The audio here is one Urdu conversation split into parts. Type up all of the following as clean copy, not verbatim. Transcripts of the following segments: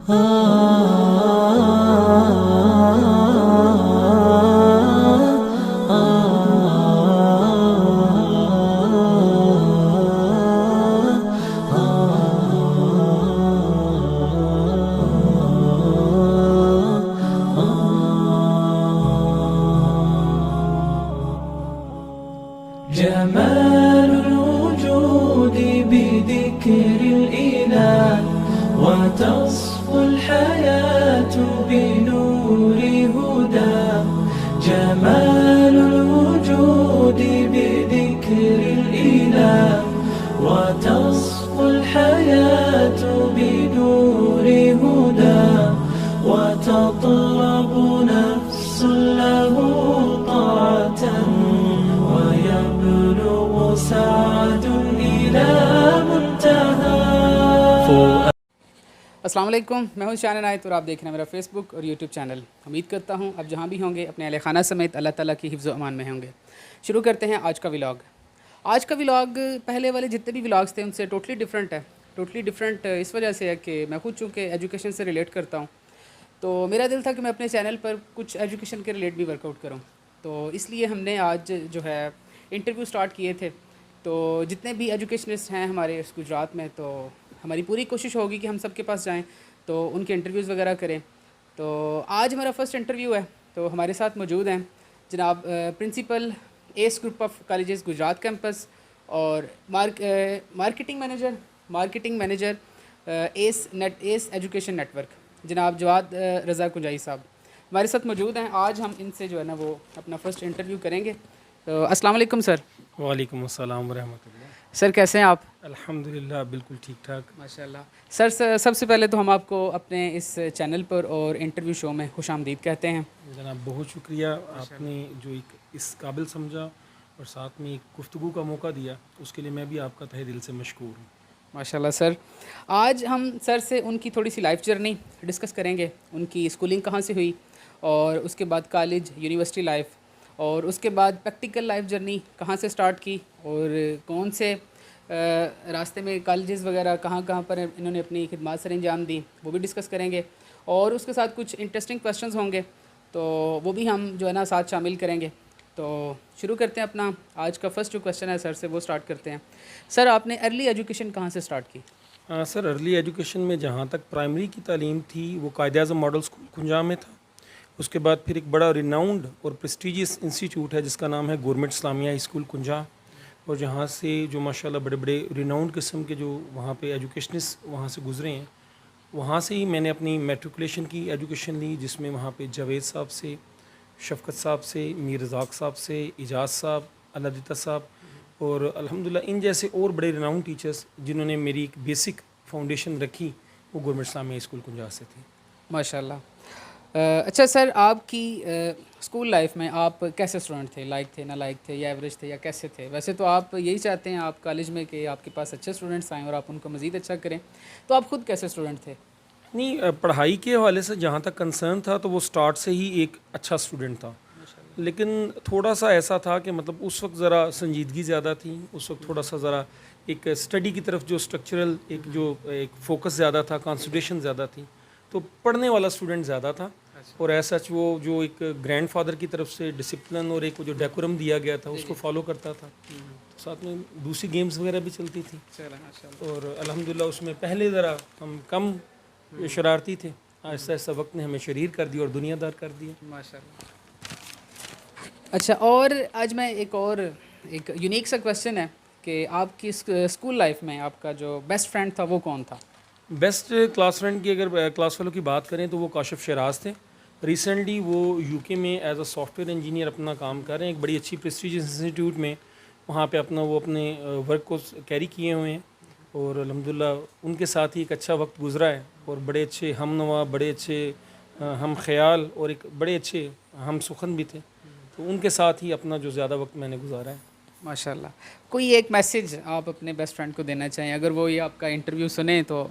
جمال الوجود بذكر الإله وتصفو الحياة بنور هدى. جمال الوجود بذكر الإله وتصفو الحياة بنور هدى. وتطلب نفس له طاعة ويبلغ سعد إلى منتهى. السلام علیکم، میں ہوں شان عنایت اور آپ دیکھ رہے ہیں میرا فیس بک اور یوٹیوب چینل. امید کرتا ہوں اب جہاں بھی ہوں گے اپنے اہل خانہ سمیت اللہ تعالیٰ کی حفظ و امان میں ہوں گے. شروع کرتے ہیں آج کا ولاگ. آج کا ولاگ پہلے والے جتنے بھی ولاگس تھے ان سے ٹوٹلی ڈفرینٹ ہے. ٹوٹلی ڈفرینٹ اس وجہ سے ہے کہ میں خود چونکہ ایجوکیشن سے ریلیٹ کرتا ہوں تو میرا دل تھا کہ میں اپنے چینل پر کچھ ایجوکیشن کے ریلیٹ بھی ورک آؤٹ کروں. تو اس لیے ہم نے آج جو ہے انٹرویو سٹارٹ کیے تھے. تو جتنے بھی ایجوکیشنسٹ ہیں ہمارے اس گجرات میں تو ہماری پوری کوشش ہوگی کہ ہم سب کے پاس جائیں تو ان کے انٹرویوز وغیرہ کریں. تو آج ہمارا فرسٹ انٹرویو ہے. تو ہمارے ساتھ موجود ہیں جناب principal ACE group of colleges Gujrat campus اور marketing manager ACE education network جناب جواد رضا کنجائی صاحب ہمارے ساتھ موجود ہیں. آج ہم ان سے جو ہے نا وہ اپنا فرسٹ انٹرویو کریں گے. تو السلام علیکم سر. وعلیکم السلام ورحمۃ اللہ. سر کیسے ہیں آپ؟ الحمدللہ بالکل ٹھیک ٹھاک ماشاء اللہ. سر سب سے پہلے تو ہم آپ کو اپنے اس چینل پر اور انٹرویو شو میں خوش آمدید کہتے ہیں. جناب. بہت شکریہ، آپ نے جو ایک اس قابل سمجھا اور ساتھ میں ایک گفتگو کا موقع دیا اس کے لیے میں بھی آپ کا تہہ دل سے مشکور ہوں. ماشاء اللہ سر. آج ہم سر سے ان کی تھوڑی سی لائف جرنی ڈسکس کریں گے. ان کی اسکولنگ کہاں سے ہوئی اور اس کے بعد کالج یونیورسٹی لائف اور اس کے بعد پریکٹیکل لائف جرنی کہاں سے سٹارٹ کی اور کون سے راستے میں کالجز وغیرہ کہاں پر انہوں نے اپنی خدمات سر انجام دی وہ بھی ڈسکس کریں گے. اور اس کے ساتھ کچھ انٹرسٹنگ کویشچنز ہوں گے تو وہ بھی ہم جو ہے نا ساتھ شامل کریں گے. تو شروع کرتے ہیں اپنا آج کا فرسٹ جو کویشچن ہے سر سے وہ سٹارٹ کرتے ہیں. سر آپ نے ارلی ایجوکیشن کہاں سے سٹارٹ کی؟ سر ارلی ایجوکیشن میں جہاں تک پرائمری کی تعلیم تھی وہ قائد اعظم ماڈل اسکول کنجا میں تھا. اس کے بعد پھر ایک بڑا ریناؤنڈ اور پریسٹیجیس انسٹیٹیوٹ ہے جس کا نام ہے گورنمنٹ اسلامیہ اسکول کنجا، اور جہاں سے جو ماشاءاللہ بڑے بڑے ریناؤنڈ قسم کے جو وہاں پہ ایجوکیشنسٹ وہاں سے گزرے ہیں. وہاں سے ہی میں نے اپنی میٹریکولیشن کی ایجوکیشن لی جس میں وہاں پہ جاوید صاحب سے، شفقت صاحب سے، میر رزاق صاحب سے، اجاز صاحب، علادتہ صاحب اور الحمدللہ ان جیسے اور بڑے ریناؤنڈ ٹیچرز جنہوں نے میری ایک بیسک فاؤنڈیشن رکھی وہ گورنمنٹ اسلامیہ اسکول کنجا سے تھی. ماشاء اللہ. اچھا سر، آپ کی اسکول لائف میں آپ کیسے اسٹوڈنٹ تھے؟ لائک تھے، نہ لائک تھے، یا ایوریج تھے، یا کیسے تھے؟ ویسے تو آپ یہی چاہتے ہیں آپ کالج میں کہ آپ کے پاس اچھے اسٹوڈنٹس آئیں اور آپ ان کو مزید اچھا کریں. تو آپ خود کیسے اسٹوڈنٹ تھے؟ نہیں، پڑھائی کے حوالے سے جہاں تک کنسرن تھا تو وہ سٹارٹ سے ہی ایک اچھا اسٹوڈنٹ تھا، لیکن تھوڑا سا ایسا تھا کہ مطلب اس وقت ذرا سنجیدگی زیادہ تھی. اس وقت تھوڑا سا ذرا ایک اسٹڈی کی طرف جو اسٹرکچرل ایک فوکس زیادہ تھا، کانسنٹریشن زیادہ تھی، تو پڑھنے والا اسٹوڈنٹ زیادہ تھا. اور ایسا وہ جو ایک گرینڈ فادر کی طرف سے ڈسپلن اور ایک جو ڈیکورم دیا گیا تھا اس کو فالو کرتا تھا. ساتھ میں دوسری گیمز وغیرہ بھی چلتی تھی اور الحمدللہ اس میں پہلے ذرا ہم کم شرارتی تھے. آہستہ آہستہ وقت نے ہمیں شریر کر دیا اور دنیا دار کر دیا. ماشاء اللہ. اچھا، اور آج میں ایک یونیک سا کویشچن ہے کہ آپ کی اسکول لائف میں آپ کا جو بیسٹ فرینڈ تھا وہ کون تھا؟ بیسٹ کلاس فرینڈ کی اگر کلاس فیلو کی بات کریں تو وہ کاشف شیراز تھے. ریسنٹلی وہ یو کے میں as a soft where engineer اپنا کام کر رہے ہیں ایک بڑی اچھی پریسٹیجیس انسٹیٹیوٹ میں. وہاں پہ وہ اپنے ورک کو کیری کیے ہوئے ہیں اور الحمدللہ ان کے ساتھ ہی ایک اچھا وقت گزرا ہے اور بڑے اچھے ہم نوا، بڑے اچھے ہم خیال اور ایک بڑے اچھے ہم سخن بھی تھے. تو ان کے ساتھ ہی اپنا جو زیادہ وقت میں نے گزارا ہے. ماشاء اللہ. کوئی ایک میسیج آپ اپنے بیسٹ فرینڈ کو دینا چاہیں اگر وہ یہ آپ کا انٹرویو سنیں تو؟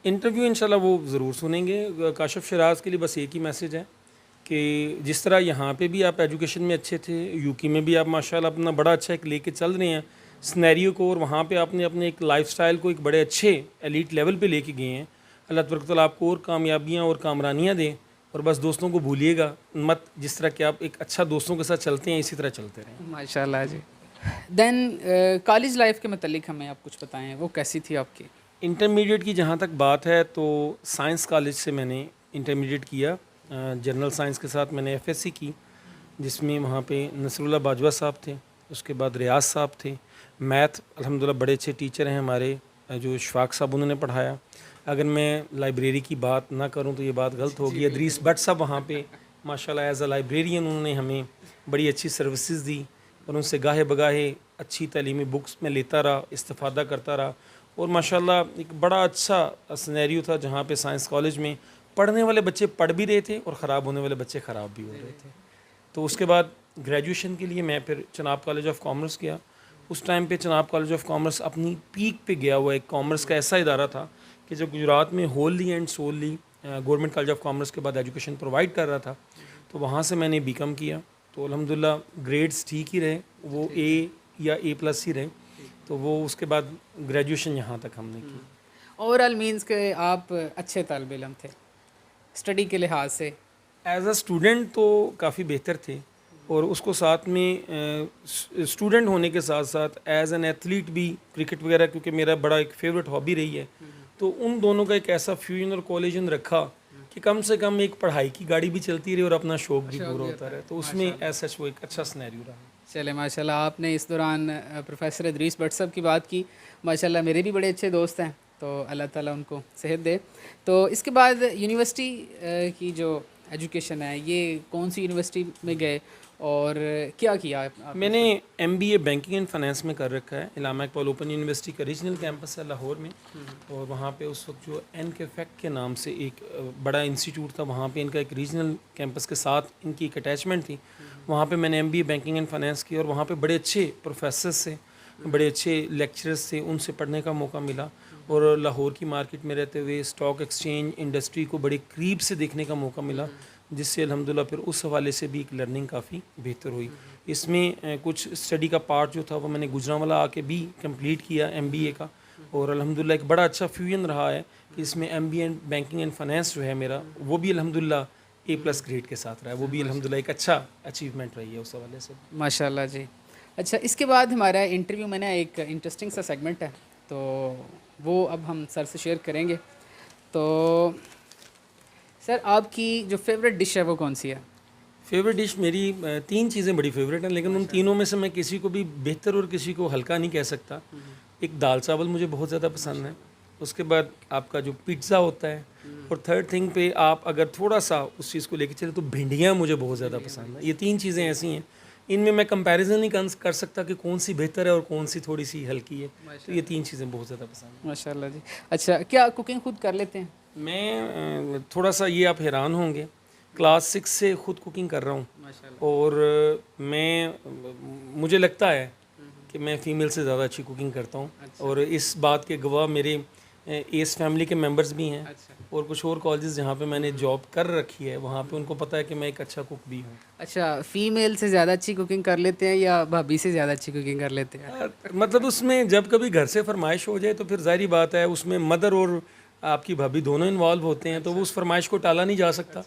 انٹرویو انشاءاللہ وہ ضرور سنیں گے. کاشف شیراز کے لیے بس ایک ہی میسیج ہے کہ جس طرح یہاں پہ بھی آپ ایجوکیشن میں اچھے تھے، یو کے میں بھی آپ ماشاءاللہ اپنا بڑا اچھا ایک لے کے چل رہے ہیں سنیریو کو، اور وہاں پہ آپ نے اپنے ایک لائف سٹائل کو ایک بڑے اچھے ایلیٹ لیول پہ لے کے گئے ہیں. اللہ تبارک و تعالیٰ آپ کو اور کامیابیاں اور کامرانیاں دیں, اور بس دوستوں کو بھولیے گا مت, جس طرح کہ آپ ایک اچھا دوستوں کے ساتھ چلتے ہیں اسی طرح چلتے رہیں. ماشاء اللہ جی. دین کالج لائف کے متعلق ہمیں آپ کچھ بتائیں, وہ کیسی تھی آپ کی؟ انٹرمیڈیٹ کی جہاں تک بات ہے تو سائنس کالج سے میں نے انٹرمیڈیٹ کیا. جنرل سائنس کے ساتھ میں نے ایف ایس سی کی, جس میں وہاں پہ نصر اللہ باجوہ صاحب تھے, اس کے بعد ریاض صاحب تھے. میتھ الحمدللہ بڑے اچھے ٹیچر ہیں ہمارے, جو اشفاق صاحب انہوں نے پڑھایا. اگر میں لائبریری کی بات نہ کروں تو یہ بات غلط ہوگی. ادریس بٹ صاحب وہاں پہ ماشاءاللہ ایز اے لائبریرین انہوں نے ہمیں بڑی اچھی سروسز دی, اور ان سے گاہے بگاہے اچھی تعلیمی بکس میں لیتا رہا, استفادہ کرتا رہا. اور ماشاءاللہ ایک بڑا اچھا سینیریو تھا جہاں پہ سائنس کالج میں پڑھنے والے بچے پڑھ بھی رہے تھے اور خراب ہونے والے بچے خراب بھی ہو رہے تھے. تو اس کے بعد گریجویشن کے لیے میں پھر چناب کالج آف کامرس گیا. اس ٹائم پہ چناب کالج آف کامرس اپنی پیک پہ گیا ہوا ایک کامرس کا ایسا ادارہ تھا کہ جو گجرات میں wholly and solely government college of commerce کے بعد ایجوکیشن پرووائڈ کر رہا تھا. تو وہاں سے میں نے بی کام کیا, تو الحمدللہ گریڈز ٹھیک ہی رہے, وہ اے یا اے پلس ہی رہے. تو وہ اس کے بعد گریجویشن یہاں تک ہم نے کی. اوور آل مینس کہ آپ اچھے طالب علم تھے اسٹڈی کے لحاظ سے؟ ایز اے اسٹوڈنٹ تو کافی بہتر تھے, اور اس کو ساتھ میں اسٹوڈنٹ ہونے کے ساتھ ساتھ ایز این ایتھلیٹ بھی کرکٹ وغیرہ, کیونکہ میرا بڑا ایک فیوریٹ ہابی رہی ہے. تو ان دونوں کا ایک ایسا فیوژن اور کولیجن رکھا کہ کم سے کم ایک پڑھائی کی گاڑی بھی چلتی رہی اور اپنا شوق بھی پورا ہوتا رہے. تو اس میں ایسا وہ ایک اچھا سینیریو رہا. چلے ماشاء اللہ. آپ نے اس دوران پروفیسر ادریس بٹ صاحب کی بات کی, ماشاء اللہ میرے بھی بڑے اچھے دوست ہیں, تو اللہ تعالیٰ ان کو صحت دے. تو اس کے بعد یونیورسٹی کی جو ایجوکیشن ہے, یہ کون سی یونیورسٹی میں گئے اور کیا کیا آپ؟ میں نے M B A banking and finance میں کر رکھا ہے. علامہ اقبال اوپن یونیورسٹی کا ریجنل کیمپس ہے لاہور میں, اور وہاں پہ اس وقت جو این کے فیکٹ کے نام سے ایک بڑا انسٹیٹیوٹ تھا, وہاں پہ ان کا ایک ریجنل کیمپس کے ساتھ ان کی ایک اٹیچمنٹ تھی. وہاں پہ میں نے M B A banking and finance کی, اور وہاں پہ بڑے اچھے پروفیسرز سے, بڑے اچھے لیکچرز سے, ان سے پڑھنے کا موقع ملا. اور لاہور کی مارکیٹ میں رہتے ہوئے اسٹاک ایکسچینج انڈسٹری کو بڑے قریب سے دیکھنے کا موقع ملا, جس سے الحمدللہ پھر اس حوالے سے بھی ایک لرننگ کافی بہتر ہوئی. اس میں کچھ اسٹڈی کا پارٹ جو تھا وہ میں نے گجرانوالہ آ کے بھی کمپلیٹ کیا ایم بی اے کا, اور الحمدللہ ایک بڑا اچھا فیوژن رہا ہے کہ اس میں M B A banking and finance جو ہے میرا, وہ بھی الحمدللہ اے پلس گریڈ کے ساتھ رہا ہے. وہ بھی الحمدللہ ایک اچھا اچیومنٹ رہی ہے اس حوالے سے. ماشاء اللہ جی. اچھا, اس کے بعد ہمارا انٹرویو میں نے ایک انٹرسٹنگ سا سیگمنٹ ہے, تو وہ اب ہم سر سے شیئر کریں گے. تو سر آپ کی جو فیوریٹ ڈش ہے وہ کون سی ہے؟ فیوریٹ ڈش میری 3 چیزیں بڑی فیوریٹ ہیں, لیکن ان تینوں میں سے میں کسی کو بھی بہتر اور کسی کو ہلکا نہیں کہہ سکتا. ایک دال چاول مجھے بہت زیادہ پسند ہے, اس کے بعد آپ کا جو پیزا ہوتا ہے, اور تھرڈ تھنگ پہ آپ اگر تھوڑا سا اس چیز کو لے کے چلے تو بھنڈیاں مجھے بہت زیادہ پسند ہیں. یہ 3 چیزیں ایسی ہیں, ان میں کمپیریزن نہیں کر سکتا کہ کون سی بہتر ہے اور کون سی تھوڑی سی ہلکی ہے. تو یہ 3 چیزیں بہت زیادہ پسند ہیں. ماشاء اللہ جی. اچھا, کیا کوکنگ خود کر لیتے ہیں؟ میں تھوڑا سا, یہ آپ حیران ہوں گے, کلاس 6 سے خود کوکنگ کر رہا ہوں, اور مجھے لگتا ہے کہ میں فیمیل سے زیادہ اچھی کوکنگ کرتا ہوں. اور اس بات کے گواہ میرے ایس فیملی کے ممبرز بھی ہیں, اور کچھ اور کالجز جہاں پہ میں نے جاب کر رکھی ہے وہاں پہ ان کو پتہ ہے کہ میں ایک اچھا کوک بھی ہوں. اچھا, فیمیل سے زیادہ اچھی کوکنگ کر لیتے ہیں یا بھابھی سے زیادہ اچھی کوکنگ کر لیتے ہیں؟ مطلب اس میں جب کبھی گھر سے فرمائش ہو جائے تو پھر ظاہری بات ہے اس میں مدر اور آپ کی بھابھی دونوں انوالو ہوتے ہیں, تو وہ اس فرمائش کو ٹالا نہیں جا سکتا.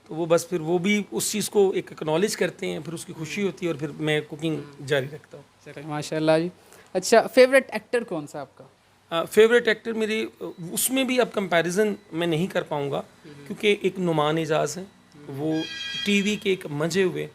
تو وہ بس پھر وہ بھی اس چیز کو ایک اکنالج کرتے ہیں, پھر اس کی خوشی ہوتی ہے, اور پھر میں کوکنگ جاری رکھتا ہوں. چلے ماشاء اللہ جی. اچھا, فیوریٹ ایکٹر کون سا آپ کا؟ فیوریٹ ایکٹر میری, اس میں بھی اب کمپیریزن میں نہیں کر پاؤں گا, کیونکہ ایک نعمان اعجاز ہیں, وہ ٹی وی کے ایک منجے ہوئے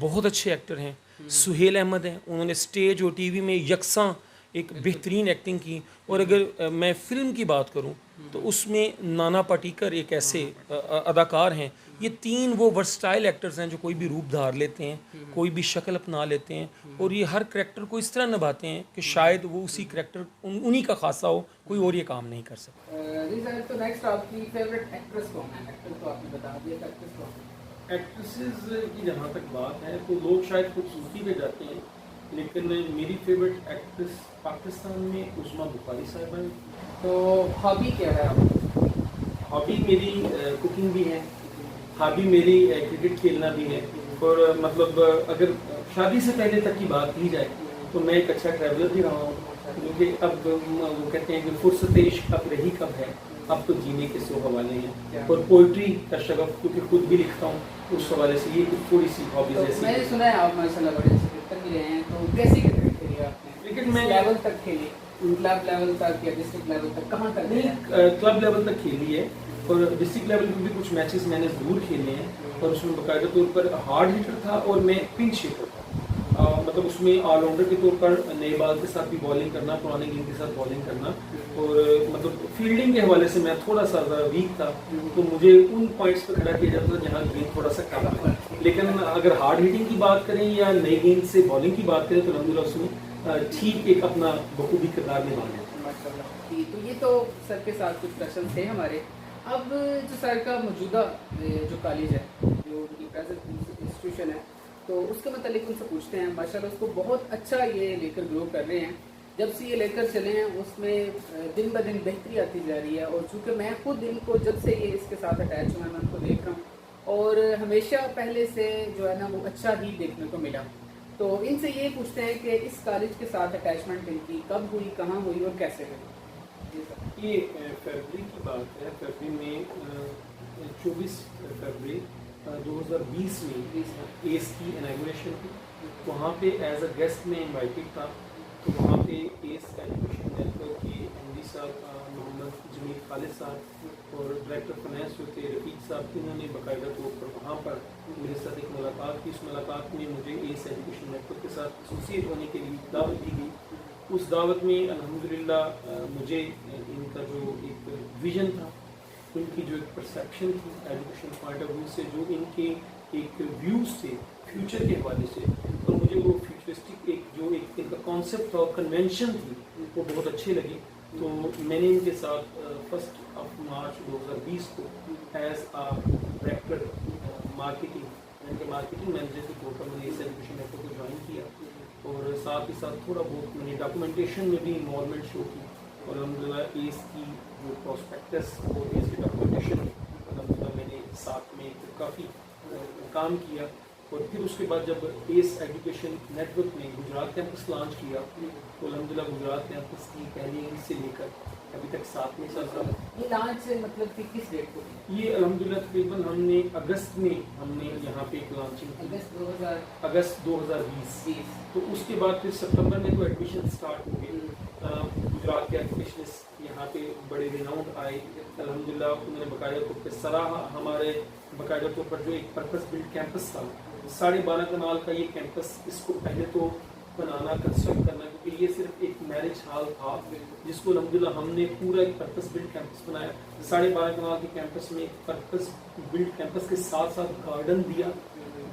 بہت اچھے ایکٹر ہیں. سہیل احمد ہیں, انہوں نے اسٹیج اور ٹی وی میں یکساں ایک بہترین ایکٹنگ کی. اور اگر میں فلم کی بات کروں تو اس میں نانا پاٹیکر ایک ایسے اداکار ہیں. یہ 3 وہ ورسٹائل ایکٹرز ہیں جو کوئی بھی روپ دھار لیتے ہیں, کوئی بھی شکل اپنا لیتے ہیں, اور یہ ہر کریکٹر کو اس طرح نبھاتے ہیں کہ شاید وہ اسی کریکٹر انہی کا خاصہ ہو, کوئی اور یہ کام نہیں کر سکتا. جی سر, تو نیکسٹ آپ کی فیوریٹ ایکٹریس کون ہے؟ ایکٹر تو آپ نے بتا دیا, ایکٹریس کون ہے؟ ایکٹریسز کی جہاں تک بات ہے تو لوگ شاید خوبصورتی پہ جاتے ہیں, لیکن میری فیوریٹ ایکٹریس پاکستان میں عظمیٰ بخاری صاحبہ ہیں. تو ہابی کیا ہے آپ کی؟ ہابی میری کوکنگ بھی ہے, ہابی میری کرکٹ کھیلنا بھی ہے, اور مطلب اگر شادی سے پہلے تک کی بات کی جائے تو میں ایک اچھا ٹریولر بھی رہا ہوں, کیونکہ اب وہ کہتے ہیں کہ فرصت عشق اب رہی کب ہے, اب تو جینے کے 100 حوالے ہیں. اور پوئٹری کا شغف کیونکہ خود بھی لکھتا ہوں, اس حوالے سے یہ تھوڑی سی ہابیز ایسی. میں نے سنا ہے آپ ماشاء اللہ بڑے کرکٹر بھی رہے ہیں, تو کیسی کرکٹ کھیلی آپ نے؟ کرکٹ میں لیول تک کھیلی, کلب لیول تک یا ڈسٹرکٹ لیول تک, کہاں تک؟ کلب لیول تک کھیلی ہے, اور ڈسٹرکٹ لیول پہ بھی کچھ میچز میں نے ضرور کھیلے ہیں, اور اس میں باقاعدہ طور پر ہارڈ ہیٹر تھا اور میں پنچ ہیٹر تھا. مطلب اس میں آل راؤنڈر کے طور پر نئے بال کے ساتھ بھی بالنگ کرنا, پرانے گیند کے ساتھ بالنگ کرنا, اور مطلب فیلڈنگ کے حوالے سے میں تھوڑا سا ویک تھا, تو مجھے ان پوائنٹس پہ کھڑا کیا جاتا تھا جہاں گیند تھوڑا سا کم ہے. لیکن اگر ہارڈ ہیٹنگ کی بات کریں یا نئی گیند سے بالنگ کی بات کریں تو الحمدللہ اس میں ٹھیک ایک اپنا بخوبی کردار نبھانا ہے. تو یہ تو سر کے ساتھ کچھ کوشچن تھے ہمارے. اب جو سر کا موجودہ جو کالج ہے, جو انسٹیٹیوشن ہے, تو اس کے متعلق ان سے پوچھتے ہیں. ماشاءاللہ اس کو بہت اچھا یہ لے کر گرو کر رہے ہیں. جب سے یہ لے کر چلے ہیں اس میں دن بہ دن بہتری آتی جا رہی ہے, اور چونکہ میں خود ان کو جب سے یہ اس کے ساتھ اٹیچ ہوں, میں ان کو دیکھ رہا ہوں, اور ہمیشہ پہلے سے جو ہے نا وہ اچھا ہی دیکھنے کو ملا. تو ان سے یہ پوچھتے ہیں کہ اس کالج کے ساتھ اٹیچمنٹ ان کی کب ہوئی, کہاں ہوئی اور کیسے ہوئی؟ یہ فیبرری کی بات ہے. فیبرری میں 24 فیبرری 2020 میں ایس کی اناگوریشن تھی. وہاں پہ ایز اے گیسٹ میں انوائٹیڈ تھا. تو وہاں پہ ایس ایجوکیشن نیٹورک کے ایم ڈی صاحب محمد جمیل خالد صاحب اور ڈائریکٹر فائنانس جو تھے رفیق صاحب, انہوں نے باقاعدہ طور پر وہاں پر میرے ساتھ ایک ملاقات کی. اس ملاقات میں مجھے ایس ایجوکیشن نیٹورک کے ساتھ ایسوسیٹ ہونے کے لیے دعوت دی گئی. اس دعوت میں الحمدللہ مجھے ان کا جو ایک ویژن تھا, ان کی جو ایک پرسیپشن تھی ایجوکیشن پوائنٹ آف ویو سے, جو ان کے ایک ویوز تھے فیوچر کے حوالے سے, اور مجھے وہ فیوچرسٹک ایک جو ایک ان کا کانسیپٹ تھا اور کنونشن تھی وہ بہت اچھے لگی. تو میں نے ان کے ساتھ 1 مارچ 2020 کو ایز ڈائریکٹر مارکیٹنگ یعنی کہ مارکیٹنگ مینیجر کے طور پر میں نے اس ایجوکیشن نیٹورک کو جوائن کیا, اور ساتھ ہی ساتھ تھوڑا بہت میں نے ڈاکومنٹیشن میں بھی انوالومنٹ شو کی. اور الحمدللہ ایس کی جو پراسپیکٹس اور ایس کی ڈاکومنٹیشن الحمدللہ میں نے ساتھ میں کافی کام کیا. اور پھر اس کے بعد جب ایس ایجوکیشن نیٹورک نے گجرات کیمپس لانچ کیا تو الحمدللہ گجرات کیمپس کی پہلی انگ سے لے کر ابھی تک 7 سال کا. یہ لانچ مطلب کہ کس ڈیٹ کو؟ یہ الحمدللہ تقریباً ہم نے اگست میں ہم نے یہاں پہ ایک لانچنگ کی, اگست 2020. تو اس کے بعد پھر ستمبر میں تو ایڈمیشن اسٹارٹ ہو گئے. گجرات کے ایجوکیشنسٹ یہاں پہ بڑے ریناؤنڈ آئے الحمدللہ. انہوں نے باقاعدہ طور پر سراہا ہمارے باقاعدہ طور پر جو ایک پرپس بلڈ کیمپس تھا 12.5 کنال کا یہ کیمپس. اس کو پہلے تو بنانا کنسٹرکٹ کرنا, کیونکہ یہ صرف ایک میرج ہال تھا جس کو الحمدللہ ہم نے پورا ایک پرپس بلڈ کیمپس بنایا. 12.5 کنال کے کیمپس میں ایک پرپس بلڈ کیمپس کے ساتھ ساتھ گارڈن دیا.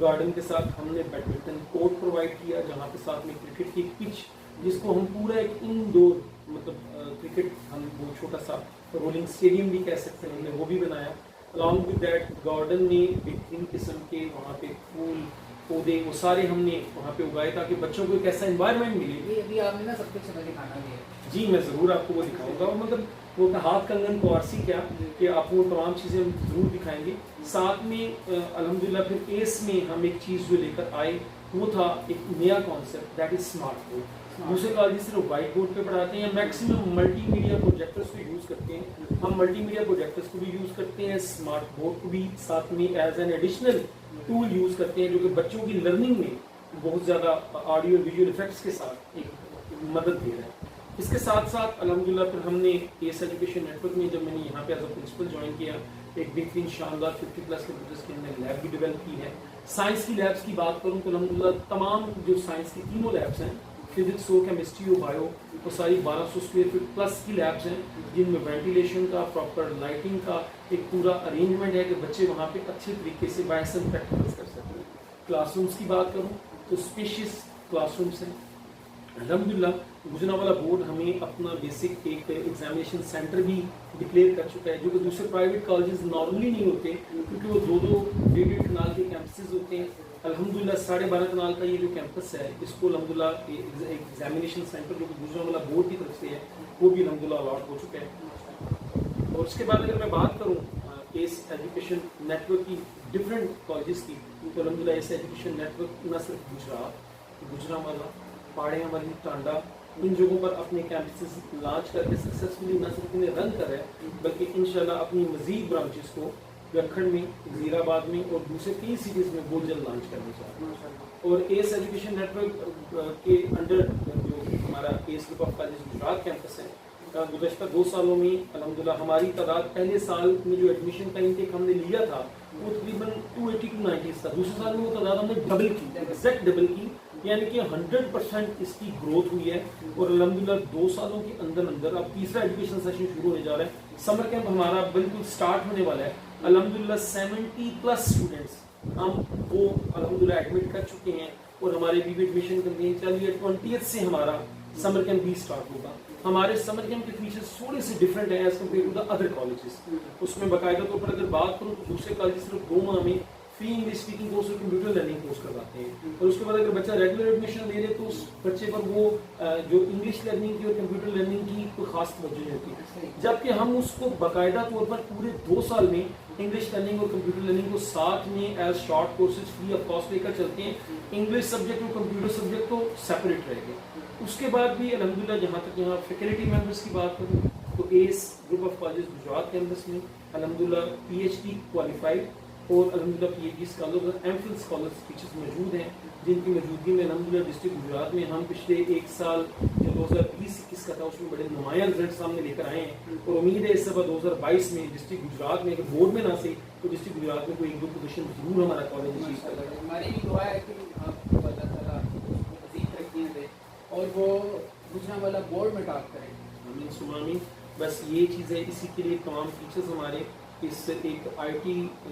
گارڈن کے ساتھ ہم نے بیڈمنٹن کورٹ پرووائڈ کیا, جہاں پہ ساتھ میں کرکٹ کی ایک پچ جس کو ہم پورا ایک انڈور مطلب کرکٹ ہم وہ چھوٹا سا رولنگ اسٹیڈیم بھی کہہ سکتے ہیں, ہم نے وہ بھی بنایا. along with that گارڈن میں بہترین قسم کے وہاں پہ پھول پودے وہ سارے ہم نے وہاں پہ اگائے تاکہ بچوں کو ایک ایسا انوائرمنٹ ملے. یہ ابھی آپ نے نا سب کچھ دکھانا بھی ہے. جی میں ضرور آپ کو وہ دکھاؤں گا, اور مطلب وہ ہاتھ کنگن کو عرصی کیا کہ آپ کو تمام چیزیں ہم ضرور دکھائیں گے. ساتھ میں الحمدللہ پھر ایس میں ہم ایک چیز جو لے کر آئے وہ تھا ایک نیا concept, that is smart board. دوسرے کالج صرف وائٹ بورڈ پہ پڑھاتے ہیں, میکسیمم ملٹی میڈیا پروجیکٹرس کو یوز کرتے ہیں. ہم ملٹی میڈیا پروجیکٹرس کو بھی یوز کرتے ہیں, اسمارٹ بورڈ کو بھی ساتھ میں as an additional tool use کرتے ہیں, جو کہ بچوں کی لرننگ میں بہت زیادہ آڈیو ویژول افیکٹس کے ساتھ ایک مدد دے رہا ہے. اس کے ساتھ ساتھ الحمدللہ پھر ہم نے ایس ایجوکیشن نیٹورک میں جب میں نے یہاں پہ ایز اے پرنسپل جوائن کیا ایک بہترین شاندار 50+ کمپیوٹرس کی ہم نے لیب بھی ڈیولپ کی ہے. سائنس کی لیبس کی بات کروں تو الحمدللہ تمام جو سائنس کی تینوں لیبس ہیں, فزکس ہو, کیمسٹری ہو, بایو, وہ ساری 1200 اسکوائر فٹ پلس کی لیبس ہیں جن میں وینٹیلیشن کا, پراپر لائٹنگ کا ایک پورا ارینجمنٹ ہے کہ بچے وہاں پہ اچھے طریقے سے باحسن پریکٹیکلس کر سکتے ہیں. کلاس رومس کی بات کروں تو اسپیشیس کلاس رومس ہیں. الحمدللہ گجرانوالہ بورڈ ہمیں اپنا بیسک ایک ایگزامینیشن سینٹر بھی ڈکلیئر کر چکا ہے, جو کہ دوسرے پرائیویٹ کالجز نارملی نہیں ہوتے کیونکہ وہ 2-2 1.5 کنال کے کیمپسز ہوتے ہیں. الحمدللہ 12.5 کنال کا یہ جو کیمپس ہے اس کو الحمدللہ ایگزامینیشن سینٹر جو کہ گجرانوالہ بورڈ کی طرف سے ہے وہ بھی الحمدللہ الاٹ ہو چکا ہے. اور اس کے بعد اگر میں بات کروں ایس ایجوکیشن نیٹورک کی ڈفرینٹ کالجز کی تو الحمدللہ ایس ایجوکیشن نیٹورک نہ صرف گجرات, گجرانوالہ, پاڑیاں والی, ٹانڈا ان جگہوں پر اپنے کیمپسز لانچ کر کے سکسیزفلی نہ صرف انہیں رن کر رہا ہے بلکہ انشاءاللہ اپنی مزید برانچز کو گرکھنڈ میں، وزیر آباد میں اور دوسرے 3 سٹیز میں بہت جلد لانچ کرنے چاہتے ہیں. اور ایس ایجوکیشن نیٹ ورک کے انڈر جو ہمارا S group of college Gujrat campus ہے، گزشتہ 2 سالوں میں الحمدللہ ہماری تعداد پہلے سال میں جو ایڈمیشن کا انٹیک ہم نے لیا تھا وہ تقریباً 280 to 90 تھا. دوسرے سال میں وہ تعداد ہم نے ڈبل کی، ایگزیکٹ ڈبل کی، یعنی کہ 100% اس کی گروتھ ہوئی ہے. اور الحمدللہ 2 سالوں کے اندر اب تیسرا ایجوکیشن سیشن شروع ہونے جا رہا ہے. سمر کیمپ ہمارا بالکل سٹارٹ ہونے والا ہے. الحمدللہ 70+ اسٹوڈنٹس ہم وہ الحمدللہ ایڈمٹ کر چکے ہیں اور ہمارے بھی ایڈمیشن کمپین چل رہی ہے. 20 سے ہمارا سمر کیمپ بھی اسٹارٹ ہوگا. ہمارے سمر کیمپ کے فیچرز تھوڑے سے ڈفرینٹ ہیں as compare to the other colleges. اس میں باقاعدہ طور پر اگر بات کروں تو دوسرے کالجز صرف 2 ماہ میں فری انگلش اسپیکنگ کورس اور کمپیوٹر لرننگ کورس کرواتے ہیں. اور اس کے بعد اگر بچہ ریگولر ایڈمیشن لے لے تو اس بچے پر وہ جو انگلش لرننگ کی اور کمپیوٹر لرننگ کی کوئی خاص توجہ نہیں ہوتی. جبکہ ہم اس کو باقاعدہ طور پر پورے 2 سال میں انگلش لرننگ اور کمپیوٹر لرننگ کو ساتھ میں as short courses free of cost لے کر چلتے ہیں. انگلش سبجیکٹ اور کمپیوٹر سبجیکٹ تو سیپریٹ رہے گا. اس کے بعد بھی الحمدللہ جہاں تک یہاں فیکلٹی ممبرس کی بات کروں تو S group of colleges Gujrat campus میں الحمدللہ PhD کوالیفائڈ اور الحمدللہ PhD اسکالر اور ایم فل اسکالرس ٹیچرس موجود ہیں جن کی موجودگی میں الحمدللہ ڈسٹرکٹ گجرات میں ہم پچھلے 1 سال جو 2020-21 کا تھا اس میں بڑے نمایاں رزلٹ سامنے لے کر آئے ہیں. اور امید ہے اس سال 2022 میں ڈسٹرکٹ گجرات میں اگر بورڈ میں نہ سے تو ڈسٹرکٹ گجرات میں کوئی 1-2 پوزیشن ضرور ہمارا کالج اچیو کر رہا ہے. ہماری بھی دعا ہے کہ آپ کو اللہ تعالیٰ مزید ترقیاں دے اور وہ گجرا والا بورڈ میں ٹاپ کریں. آمین ثم آمین. بس یہ چیز ہے. اسی کے لیے تمام ٹیچرز ہمارے اس ایک IT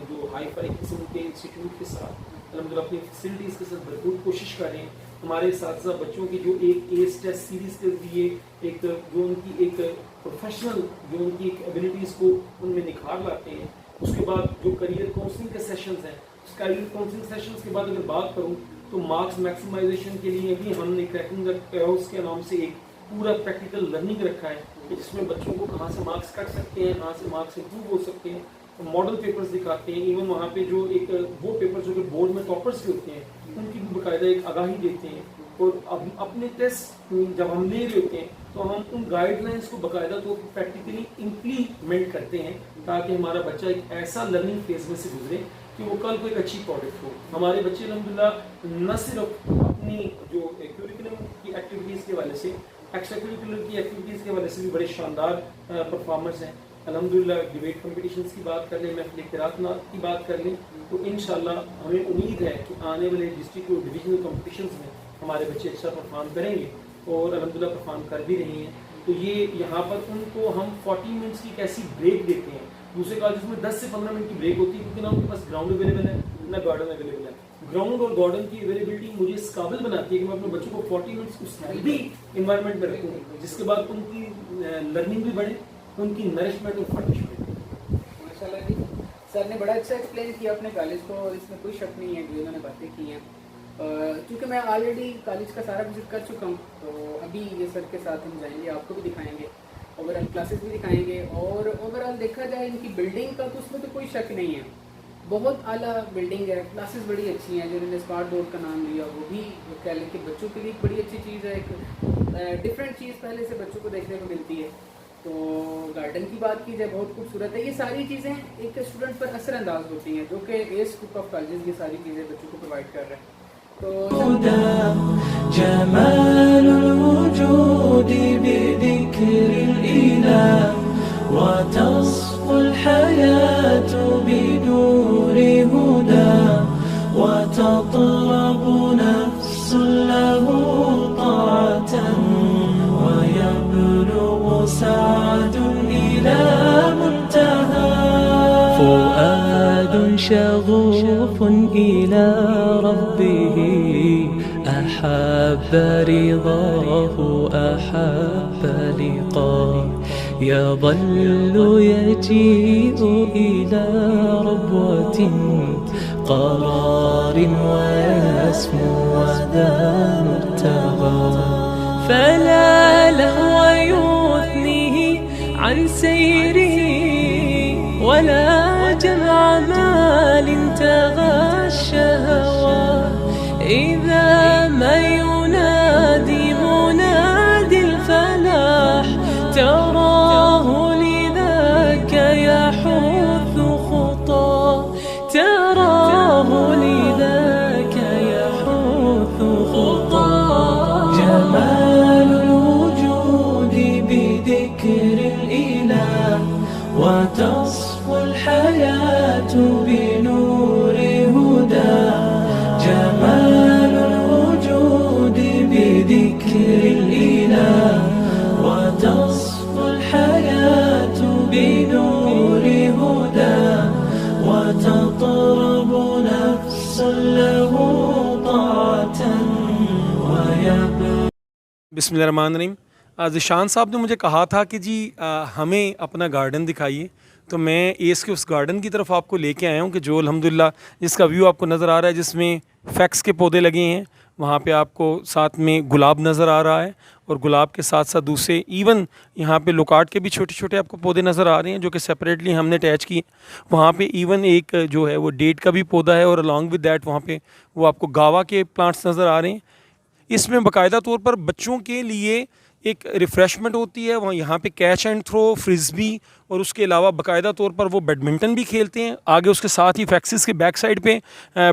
جو ہائی فائی قسم کے انسٹیٹیوٹ کے ساتھ الحمدللہ اپنی فیسلٹیز کے ساتھ بھرپور کوشش کریں. ہمارے اساتذہ بچوں کی جو ایک ایس ٹیسٹ سیریز کے ذریعے ایک جو ان کی ایک پروفیشنل جو ان کی ایک ایبلٹیز کو ان میں نکھار لاتے ہیں. اس کے بعد جو کریئر کاؤنسلنگ کے سیشنز ہیں اس کریئر کاؤنسلنگ سیشنز کے بعد اگر بات کروں تو مارکس میکسیمائزیشن کے لیے بھی ہم نے کریکنگ دا کیوس کے نام سے ایک پورا پریکٹیکل لرننگ رکھا ہے جس میں بچوں کو کہاں سے مارکس کٹ سکتے ہیں، کہاں سے مارکس امپروو ہو سکتے ہیں. ماڈل پیپرز دکھاتے ہیں. ایون وہاں پہ جو ایک وہ پیپرز جو کہ بورڈ میں ٹاپرز کے ہوتے ہیں ان کی بھی باقاعدہ ایک آگاہی دیتے ہیں. اور اپنے ٹیسٹ جب ہم لے رہے ہوتے ہیں تو ہم ان گائیڈ لائنس کو باقاعدہ طور پر پریکٹیکلی امپلیمنٹ کرتے ہیں تاکہ ہمارا بچہ ایک ایسا لرننگ فیز میں سے گزرے کہ وہ کل کو ایک اچھی پروڈکٹ ہو. ہمارے بچے الحمدللہ نہ صرف اپنی جو کیوریکولم کی ایکٹیویٹیز کے حوالے سے ایکسٹرا کیوریکولر کی ایکٹیویٹیز کے حوالے سے بھی بڑے شاندار پرفارمرز ہیں. الحمدللہ ڈیبیٹ کمپٹیشنز کی بات کر لیں، محفل قرات کی بات کر لیں تو انشاءاللہ ہمیں امید ہے کہ آنے والے ڈسٹرکٹ اور ڈویژنل کمپٹیشنز میں ہمارے بچے اچھا پرفارم کریں گے اور الحمدللہ پرفارم کر بھی رہے ہیں. تو یہ یہاں پر ان کو ہم 40 منٹس کی ایسی بریک دیتے ہیں. دوسرے کالجز میں 10 سے 15 منٹ کی بریک ہوتی ہے کیونکہ نہ ان کے پاس گراؤنڈ اویلیبل ہے نہ گارڈن اویلیبل ہے. گراؤنڈ اور گارڈن کی اویلیبلٹی مجھے اس قابل بناتی ہے کہ میں اپنے بچوں کو 40 منٹس اس ہیلدی انوائرمنٹ میں رکھوں جس کے بعد ان کی لرننگ بھی بڑھے، ان کی نرشمنٹ اور فرنشمنٹ. ماشاءاللہ جی سر نے بڑا اچھا ایکسپلین کیا اپنے کالج کو اور اس میں کوئی شک نہیں ہے جو انہوں نے باتیں کی ہیں. کیونکہ میں آلریڈی کالج کا سارا وزٹ کر چکا ہوں تو ابھی یہ سر کے ساتھ ہم جائیں گے، آپ کو بھی دکھائیں گے، اوور آل کلاسز بھی دکھائیں گے. اور اوور آل دیکھا جائے ان کی بلڈنگ کا تو اس میں تو کوئی شک نہیں ہے، بہت اعلیٰ بلڈنگ ہے. کلاسز بڑی اچھی ہیں. جو انہوں نے اسمارٹ بورڈ کا نام لیا وہ بھی کہہ لیں کہ بچوں کے لیے بڑی اچھی چیز ہے. ایک ڈفرینٹ چیز پہلے سے بچوں کو دیکھنے کو ملتی ہے. تو گارڈن کی بات کی جائے بہت خوبصورت ہے. یہ ساری چیزیں ایک اسٹوڈنٹ پر اثر انداز ہوتی ہیں جو کہ ایس گروپ آف کالجز یہ ساری چیزیں بچوں کو پرووائڈ کر رہے ہیں. جمال الوجود بذكر الإله وتصفو الحياة بنور هدى وتطلب نفس له طاعة ويبلغ سعد إلى منتهى فؤاد شغوف إلى ربه أحب رضاه أحب لقاه يظل يجيء إلى ربوة قرار ويسمو ذا مرتضى فلا لهو يثنيه عن سيره ولا جمع مال تغى الشهوات إذا ما ينادي مناد وتصفو الحياة بنور هدى جمال الوجود بذكر الإله وتصفو الحياة بنور هدى وتطرب نفس له طاعة ويبقى. بسم اللہ الرحمن الرحیم. ذیشان صاحب نے مجھے کہا تھا کہ جی ہمیں اپنا گارڈن دکھائیے, تو میں ایس کے اس گارڈن کی طرف آپ کو لے کے آیا ہوں کہ جو الحمدللہ جس کا ویو آپ کو نظر آ رہا ہے, جس میں فیکس کے پودے لگے ہیں. وہاں پہ آپ کو ساتھ میں گلاب نظر آ رہا ہے, اور گلاب کے ساتھ ساتھ دوسرے ایون یہاں پہ لوکارٹ کے بھی چھوٹے چھوٹے آپ کو پودے نظر آ رہے ہیں جو کہ سپریٹلی ہم نے اٹیچ کیے. وہاں پہ ایون ایک جو ہے وہ ڈیٹ کا بھی پودا ہے, اور along with that وہاں پہ وہ آپ کو گاوا کے پلانٹس نظر آ رہے ہیں. اس میں باقاعدہ طور پر بچوں کے لیے ایک ریفریشمنٹ ہوتی ہے. وہاں یہاں پہ کیچ اینڈ تھرو, فرزبی, اور اس کے علاوہ باقاعدہ طور پر وہ بیڈمنٹن بھی کھیلتے ہیں. آگے اس کے ساتھ ہی فیکسس کے بیک سائڈ پہ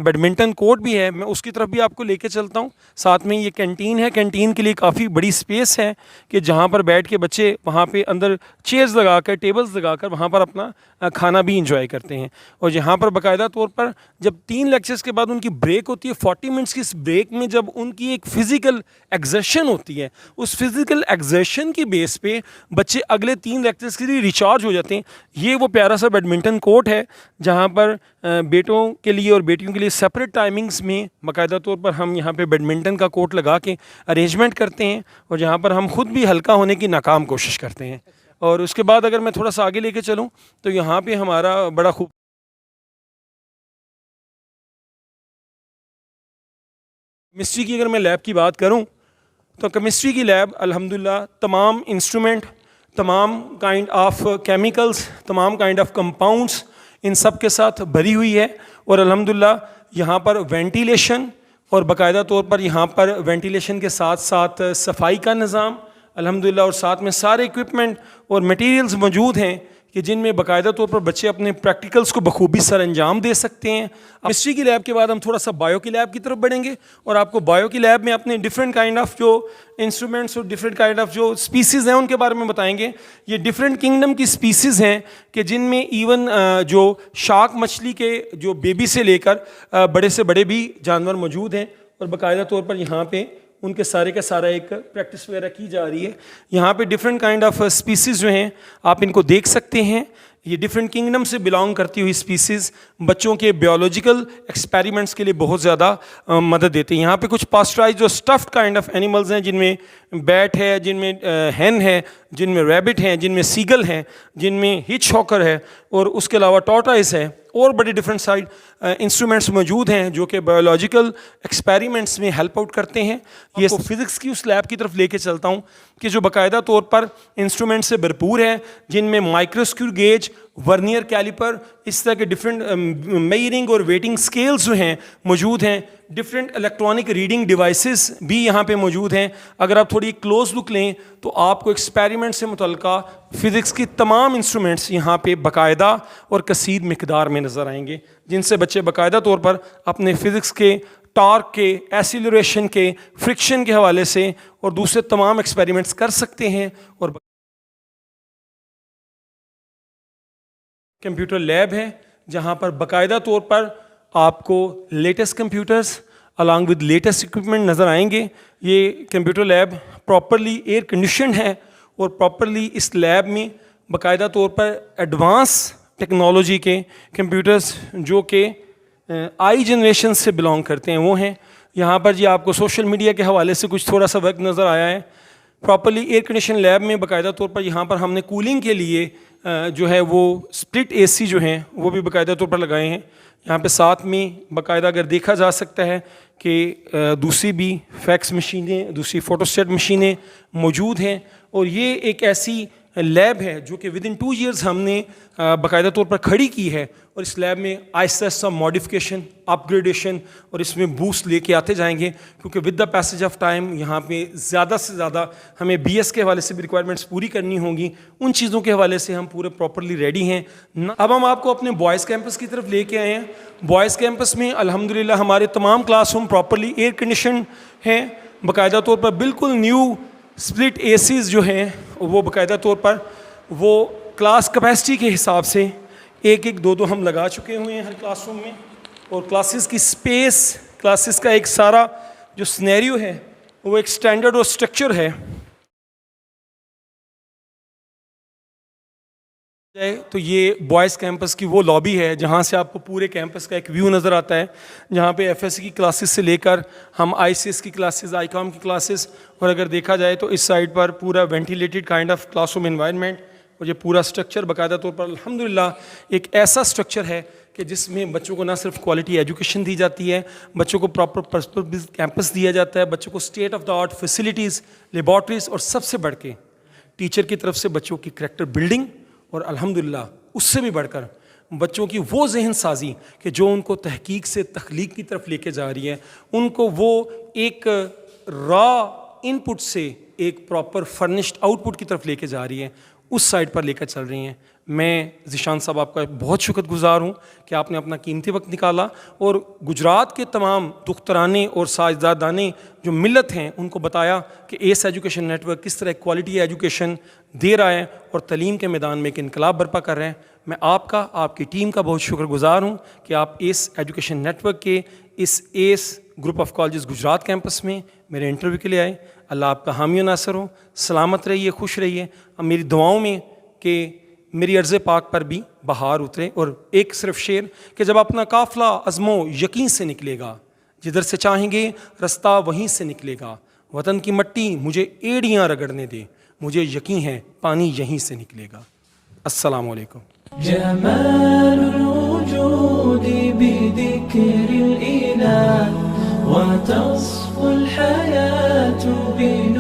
بیڈمنٹن کورٹ بھی ہے, میں اس کی طرف بھی آپ کو لے کے چلتا ہوں. ساتھ میں یہ کینٹین ہے, کینٹین کے لیے کافی بڑی سپیس ہے کہ جہاں پر بیٹھ کے بچے وہاں پہ اندر چیئرز لگا کر, ٹیبلز لگا کر وہاں پر اپنا کھانا بھی انجوائے کرتے ہیں. اور یہاں پر باقاعدہ طور پر جب 3 لیکچرز کے بعد ان کی بریک ہوتی ہے 40 منٹس کی, اس بریک میں جب ان کی ایک فزیکل ایگزرشن ہوتی ہے, اس فزیکل ایگزرشن کی بیس پہ بچے اگلے 3 لیکچرز کے لیے ریچارج ہو جاتے ہیں. یہ وہ پیارا سا بیڈمنٹن کورٹ ہے جہاں پر بیٹوں کے لیے اور بیٹیوں کے لیے سپریٹ ٹائمنگز میں باقاعدہ طور پر ہم یہاں پہ بیڈمنٹن کا کورٹ لگا کے ارینجمنٹ کرتے ہیں, اور جہاں پر ہم خود بھی ہلکا ہونے کی ناکام کوشش کرتے ہیں. اور اس کے بعد اگر میں تھوڑا سا آگے لے کے چلوں تو یہاں پہ ہمارا بڑا خوب کیمسٹری کی اگر میں لیب کی بات کروں تو کیمسٹری کی لیب الحمدللہ تمام انسٹرومنٹ, تمام کائنڈ آف کیمیکلز, تمام کائنڈ آف کمپاؤنڈس ان سب کے ساتھ بھری ہوئی ہے. اور الحمدللہ یہاں پر وینٹیلیشن, اور باقاعدہ طور پر یہاں پر وینٹیلیشن کے ساتھ ساتھ صفائی کا نظام الحمدللہ, اور ساتھ میں سارے اکوپمنٹ اور میٹیریلز موجود ہیں کہ جن میں باقاعدہ طور پر بچے اپنے پریکٹیکلز کو بخوبی سر انجام دے سکتے ہیں. کیمسٹری کی لیب کے بعد ہم تھوڑا سا بایو کی لیب کی طرف بڑھیں گے, اور آپ کو بایو کی لیب میں اپنے ڈفرینٹ کائنڈ آف جو انسٹرومنٹس اور ڈفرینٹ کائنڈ آف جو اسپیسیز ہیں ان کے بارے میں بتائیں گے. یہ ڈفرینٹ کنگڈم کی اسپیسیز ہیں کہ جن میں ایون جو شارک مچھلی کے جو بیبی سے لے کر بڑے سے بڑے بھی جانور موجود ہیں, اور باقاعدہ طور پر یہاں پہ ان کے سارے کا سارا ایک پریکٹس وغیرہ کی جا رہی ہے. یہاں پہ ڈفرینٹ کائنڈ آف اسپیسیز جو ہیں آپ ان کو دیکھ سکتے ہیں. یہ ڈفرینٹ کنگڈم سے بلانگ کرتی ہوئی اسپیسیز بچوں کے بیولوجیکل ایکسپیریمنٹس کے لیے بہت زیادہ مدد دیتے ہیں. یہاں پہ کچھ پاسٹرائز جو اسٹفڈ کائنڈ آف اینیملز ہیں, جن میں بیٹ ہے, جن میں ہین ہے, جن میں ریبٹ ہیں, جن میں سیگل ہیں, جن میں ہچ ہاکر ہے, اور اس کے علاوہ ٹارٹائز ہے, اور بڑے ڈفرینٹ سائڈ انسٹرومنٹس موجود ہیں جو کہ بایولوجیکل ایکسپیریمنٹس میں ہیلپ آؤٹ کرتے ہیں. یہ فزکس کی اس لیب کی طرف لے کے چلتا ہوں کہ جو باقاعدہ طور پر انسٹرومنٹ سے بھرپور ہے, جن میں مائکروسکوپ گیج, ورنیئر کیلیپر, اس طرح کے ڈفرینٹ میئرنگ اور ویٹنگ اسکیلز جو ہیں موجود ہیں. ڈفرینٹ الیکٹرانک ریڈنگ ڈیوائسز بھی یہاں پہ موجود ہیں. اگر آپ تھوڑی کلوز لک لیں تو آپ کو ایکسپیریمنٹ سے متعلقہ فزکس کی تمام انسٹرومنٹس یہاں پہ باقاعدہ اور کثیر مقدار میں نظر آئیں گے, جن سے بچے باقاعدہ طور پر اپنے فزکس کے, ٹارک کے, ایسیلریشن کے, فرکشن کے حوالے سے اور دوسرے تمام ایکسپیریمنٹس کر سکتے ہیں. اور کمپیوٹر لیب ہے جہاں پر باقاعدہ طور پر آپ کو latest computers along with latest equipment نظر آئیں گے. یہ computer lab properly year conditioned ہے, اور پراپرلی اس لیب میں باقاعدہ طور پر ایڈوانس ٹیکنالوجی کے کمپیوٹرز جو کہ آئی جنریشن سے بلانگ کرتے ہیں وہ ہیں. یہاں پر جی آپ کو سوشل میڈیا کے حوالے سے کچھ تھوڑا سا ورک نظر آیا ہے. پراپرلی ایئر کنڈیشن لیب میں باقاعدہ طور پر یہاں پر ہم نے کولنگ کے لیے جو ہے وہ اسپلٹ اے سی جو ہیں وہ بھی باقاعدہ طور پر لگائے ہیں. یہاں پہ ساتھ میں باقاعدہ اگر دیکھا جا سکتا ہے کہ دوسری بھی فیکس مشینیں, دوسری فوٹو اسٹیٹ مشینیں موجود ہیں. اور یہ ایک ایسی لیب ہے جو کہ ود ان 2 ایئرز ہم نے باقاعدہ طور پر کھڑی کی ہے, اور اس لیب میں آہستہ آہستہ ماڈیفکیشن, اپ گریڈیشن اور اس میں بوسٹ لے کے آتے جائیں گے, کیونکہ with the passage of time یہاں پہ زیادہ سے زیادہ ہمیں بی ایس کے حوالے سے بھی ریکوائرمنٹس پوری کرنی ہوں گی. ان چیزوں کے حوالے سے ہم پورے پراپرلی ریڈی ہیں. اب ہم آپ کو اپنے بوائز کیمپس کی طرف لے کے آئے ہیں. بوائز کیمپس میں الحمدللہ ہمارے تمام class room properly air condition ہیں. باقاعدہ طور پر بالکل نیو اسپلٹ اے سیز جو ہیں وہ باقاعدہ طور پر وہ کلاس کیپیسٹی کے حساب سے ایک ایک دو ہم لگا چکے ہوئے ہیں ہر کلاس روم میں, اور کلاسز کی اسپیس, کلاسز کا ایک سارا جو سنیریو ہے وہ ایک اسٹینڈرڈ اور اسٹرکچر ہے. تو یہ بوائز کیمپس کی وہ لابی ہے جہاں سے آپ کو پورے کیمپس کا ایک ویو نظر آتا ہے, جہاں پہ ایف ایس سی کی کلاسز سے لے کر ہم آئی سی ایس کی کلاسز, آئی کام کی کلاسز, اور اگر دیکھا جائے تو اس سائڈ پر پورا ventilated kind of classroom environment, اور یہ پورا اسٹرکچر باقاعدہ طور پر الحمدللہ ایک ایسا اسٹرکچر ہے کہ جس میں بچوں کو نہ صرف کوالٹی ایجوکیشن دی جاتی ہے, بچوں کو پراپر پرسپیکٹو کیمپس دیا جاتا ہے, بچوں کو state of the art facilities, laboratories, اور سب سے بڑھ کے ٹیچر کی طرف سے بچوں کی کریکٹر بلڈنگ, اور الحمدللہ اس سے بھی بڑھ کر بچوں کی وہ ذہن سازی کہ جو ان کو تحقیق سے تخلیق کی طرف لے کے جا رہی ہے, ان کو وہ ایک را ان پٹ سے ایک پراپر فرنشڈ آؤٹ پٹ کی طرف لے کے جا رہی ہے, اس سائڈ پر لے کر چل رہی ہیں. میں ذیشان صاحب آپ کا بہت شکر گزار ہوں کہ آپ نے اپنا قیمتی وقت نکالا, اور گجرات کے تمام دخترانے اور ساجدادانے جو ملت ہیں ان کو بتایا کہ ایس ایجوکیشن نیٹ ورک کس طرح کوالٹی ایجوکیشن دے رہا ہے اور تعلیم کے میدان میں ایک انقلاب برپا کر رہے ہیں. میں آپ کا, آپ کی ٹیم کا بہت شکر گزار ہوں کہ آپ ایس ایجوکیشن نیٹ ورک کے اس ACE group of colleges Gujrat campus میں میرے انٹرویو کے لیے آئے. اللہ آپ کا حامی و ناصر ہو, سلامت رہیے, خوش رہیے. اب میری دعاؤں میں کہ میری عرض پاک پر بھی بہار اترے, اور ایک صرف شعر کہ جب اپنا قافلہ عزم و یقین سے نکلے گا, جدھر سے چاہیں گے رستہ وہیں سے نکلے گا, وطن کی مٹی مجھے ایڑیاں رگڑنے دے, مجھے یقین ہے پانی یہیں سے نکلے گا. السلام علیکم. جمال الوجود بذكر الإله وتصفو الحياة بنور